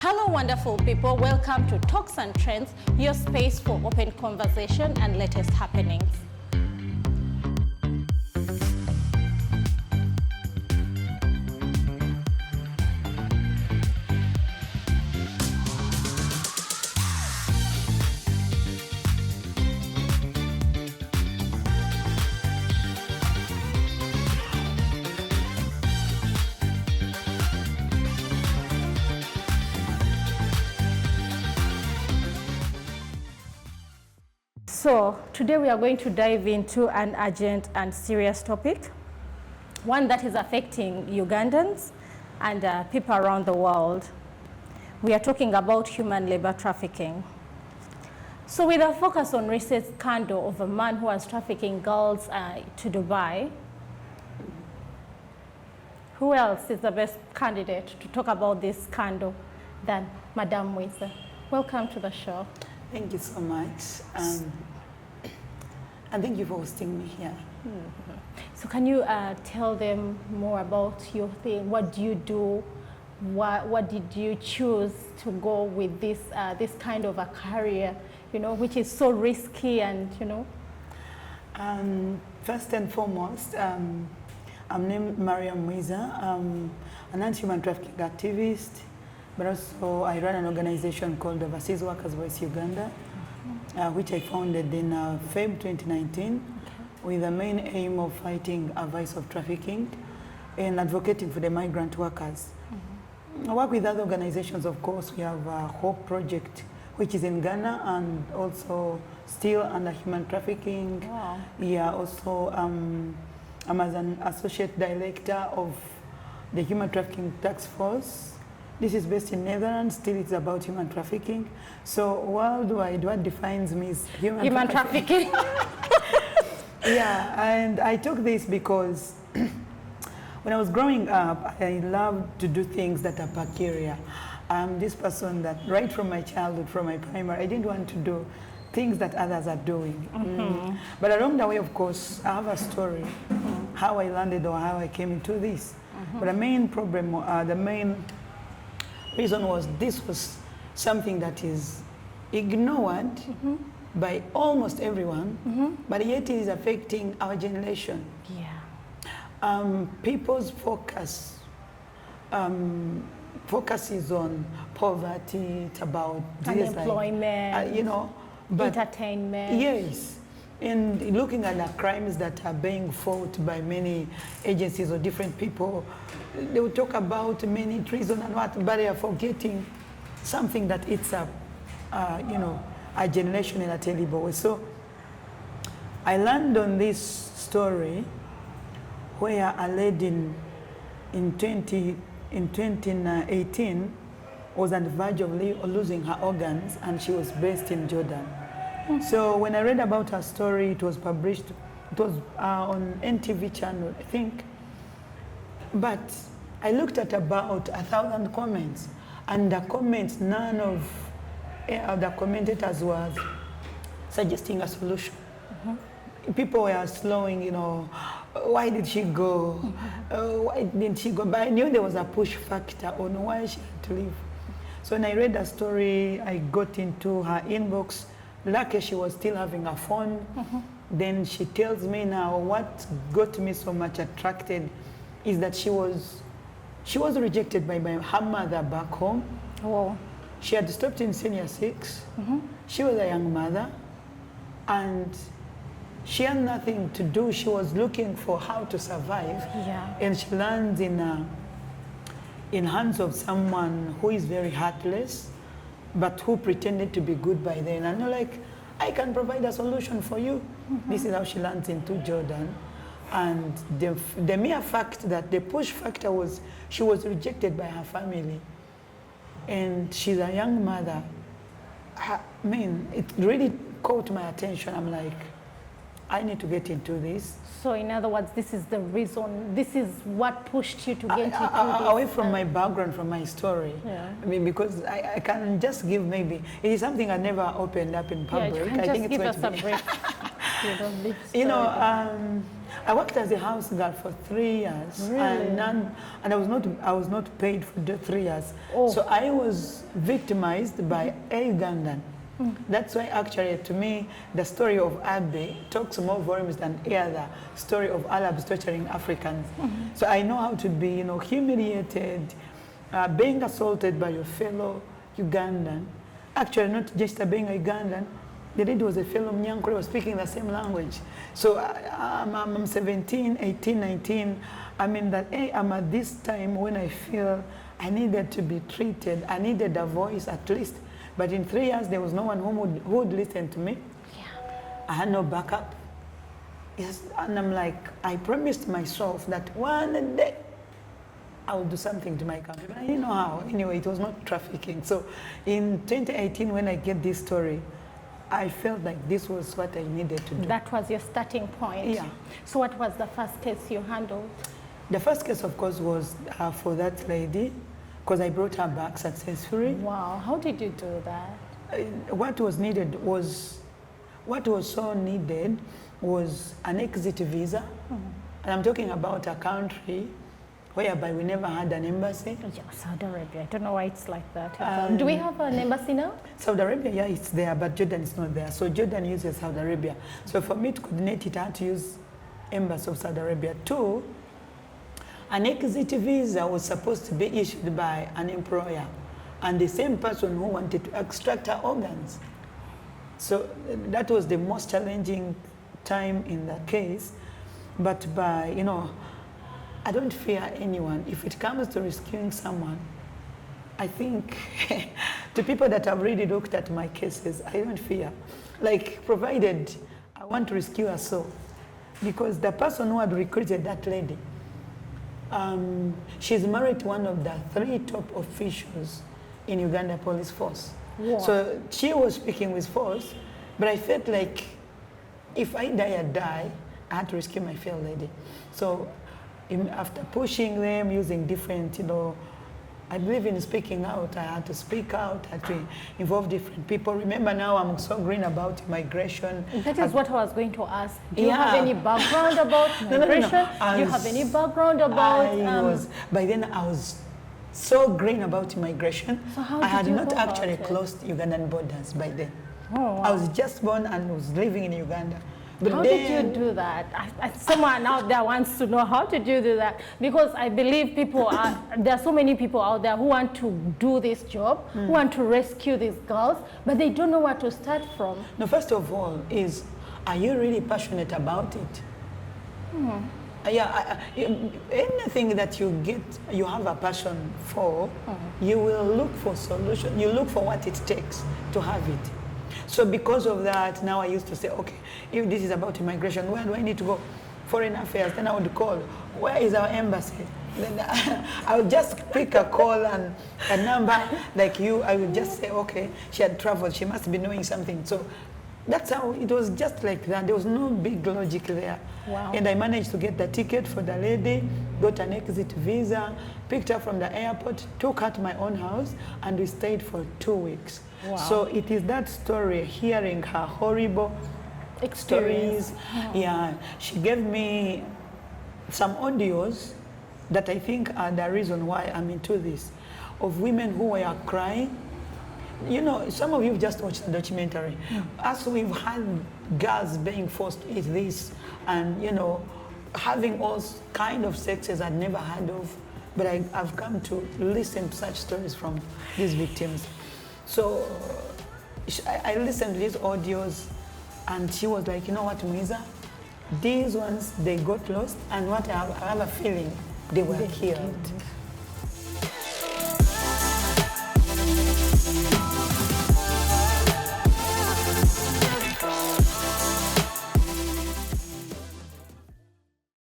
Hello wonderful people, welcome to Talks and Trends, your space for open conversation and latest happenings. So today we are going to dive into an urgent and serious topic, one that is affecting Ugandans and people around the world. We are talking about human labor trafficking. So with a focus on recent scandal of a man who was trafficking girls to Dubai, who else is the best candidate to talk about this scandal than Mariam Mwiza? Welcome to the show. Thank you so much. And thank you for hosting me here. Mm-hmm. So can you tell them more about your thing? What do you do? What did you choose to go with this kind of a career, which is so risky and, First and foremost, I'm named Mariam Mwiza. I'm an anti-human trafficking activist, but also I run an organization called Overseas Workers Voice Uganda, which I founded in Feb 2019, with the main aim of fighting a vice of trafficking and advocating for the migrant workers. I work with other organizations, of course. We have a Hope Project, which is in Ghana, and also still under human trafficking. Wow. Yeah, also I'm as an associate director of the Human Trafficking Task Force. This is based in Netherlands. Still it's about human trafficking. So worldwide, what defines me is human trafficking. Yeah, and I took this because when I was growing up, I loved to do things that are peculiar. I'm this person that right from my childhood, from my primary, I didn't want to do things that others are doing. But along the way, of course, I have a story, how I landed or how I came into this. But the main problem, the main reason was this was something that is ignored by almost everyone, but yet it is affecting our generation. Yeah. People's focus is on poverty, it's about unemployment, but entertainment. Yes. And looking at the crimes that are being fought by many agencies or different people, they will talk about many treason and what, but they are forgetting something that it's a generation in a terrible way. So I learned on this story where a lady in 2018 was on the verge of losing her organs, and she was based in Jordan. So when I read about her story, it was published, it was on NTV channel, I think. But I looked at about 1,000 comments, and the comments, none of the commentators was suggesting a solution. People were slowing, why did she go? Why didn't she go? But I knew there was a push factor on why she had to leave. So when I read the story, I got into her inbox. Lucky she was still having a phone. Then she tells me now what got me so much attracted is that she was rejected by her mother back home. Oh. She had stopped in senior 6. She was a young mother, and she had nothing to do. She was looking for how to survive. Yeah. And she lands in hands of someone who is very heartless, but who pretended to be good by then. And you're like, I can provide a solution for you. This is how she lands into Jordan. And the mere fact that the push factor was she was rejected by her family. And she's a young mother. It really caught my attention. I'm like, I need to get into this. So in other words, this is the reason, this is what pushed you to get into this. Away from my background, from my story. Yeah. Because I can just give maybe, it is something I never opened up in public. Yeah, you can I just think give it's us going a to brief. I worked as a house girl for 3 years, Really? and I was not paid for the 3 years. Oh. So I was victimized by a Ugandan. That's why actually to me the story of Abe talks more volumes than any other story of Arabs torturing Africans. So I know how to be, you know, humiliated, being assaulted by your fellow Ugandan. Actually, not just being a Ugandan. The lady was a fellow Mnyankore, was speaking the same language. So I'm 17, 18, 19. I'm in that, I'm at this time when I feel I needed to be treated. I needed a voice at least. But in 3 years, there was no one who would listen to me. Yeah. I had no backup. Yes, and I'm like, I promised myself that one day I would do something to my country. But I didn't know how. Anyway, it was not trafficking. So in 2018, when I get this story, I felt like this was what I needed to do. That was your starting point. Yeah. So what was the first case you handled? The first case, of course, was for that lady, because I brought her back successfully. Wow, how did you do that? What was so needed was an exit visa. And I'm talking about a country whereby we never had an embassy. Yeah, Saudi Arabia. I don't know why it's like that. Do we have an embassy now? Saudi Arabia, yeah, it's there, but Jordan is not there. So Jordan uses Saudi Arabia. So for me to coordinate it, I had to use embassy of Saudi Arabia. Two, an exit visa was supposed to be issued by an employer and the same person who wanted to extract her organs. So that was the most challenging time in the case. But by, you know, I don't fear anyone. If it comes to rescuing someone, I think to people that have really looked at my cases, I don't fear. Like, provided I want to rescue a soul. Because the person who had recruited that lady, she's married to one of the 3 top officials in Uganda Police Force. Wow. So she was speaking with force, but I felt like if I die, I had to rescue my fair lady. So after pushing them, using different, you know, I believe in speaking out. I had to speak out, I had to involve different people. Remember now I'm so green about migration. That is what I was going to ask. Do you Yeah. have any background about migration? No. Do you have any background about... By then I was so green about immigration. So how I had did you not go about actually it? closed Ugandan borders by then. Oh, wow. I was just born and was living in Uganda. But How then, did you do that? Someone out there wants to know, how did you do that? Because I believe there are so many people out there who want to do this job, who want to rescue these girls, but they don't know where to start from. No, first of all, are you really passionate about it? Anything that you have a passion for, you will look for solution. You look for what it takes to have it. So because of that, now I used to say, okay, if this is about immigration, where do I need to go? Foreign affairs. Then I would call, where is our embassy? Then I would just pick a call and a number like you. I would just say, okay, she had traveled. She must be knowing something. So that's how it was, just like that. There was no big logic there. Wow. And I managed to get the ticket for the lady, got an exit visa, picked her from the airport, took her to my own house, and we stayed for 2 weeks. Wow. So it is that story, hearing her horrible stories. Yeah, she gave me some audios that I think are the reason why I'm into this, of women who were crying. You know, some of you have just watched the documentary. As we've had girls being forced to eat this and, you know, having all kind of sexes I'd never heard of, but I've come to listen to such stories from these victims. So I listened to these audios and she was like, you know what, Mwiza? These ones, they got lost, and what I have a feeling they were killed.